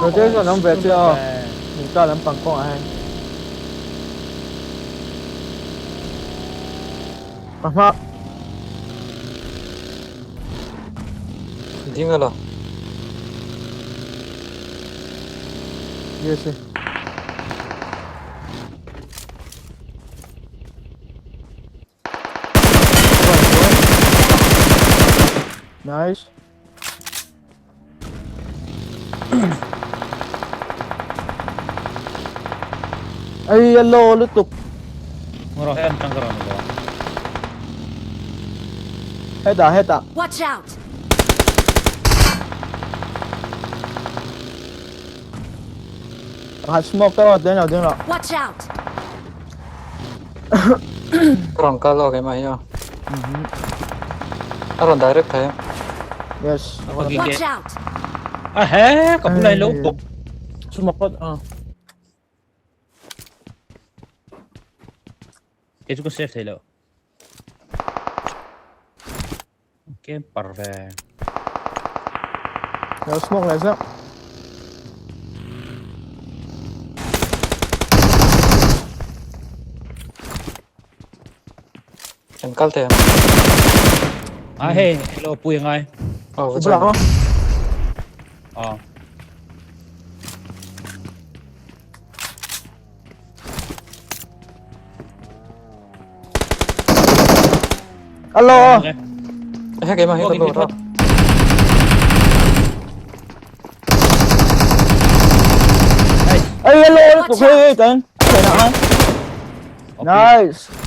Rồi thế còn ông về chưa? Mình ta làm bằng con ai? Aha. Dímelo. Yes. Nice. Ay, yellow lutok. Ngorohen tangkaran ko. Heta, heta. Watch out! Smoke tao, đến nào. Watch out! Kurang kalau kayak mah ya. Aron direct kayak. Yes. Watch out! Ah he, kapulay loko. Sumakot. Itu ko safe tayo. Okay, perfect. No smoke lại sao? Engkal teh. Ah he, hello po yung ay. Oh, Chụp lại không? Oh. Alo. Okay. Kayak mah itu loro. Ay, hello, lutok. Hey, teng. Okay na. Nice.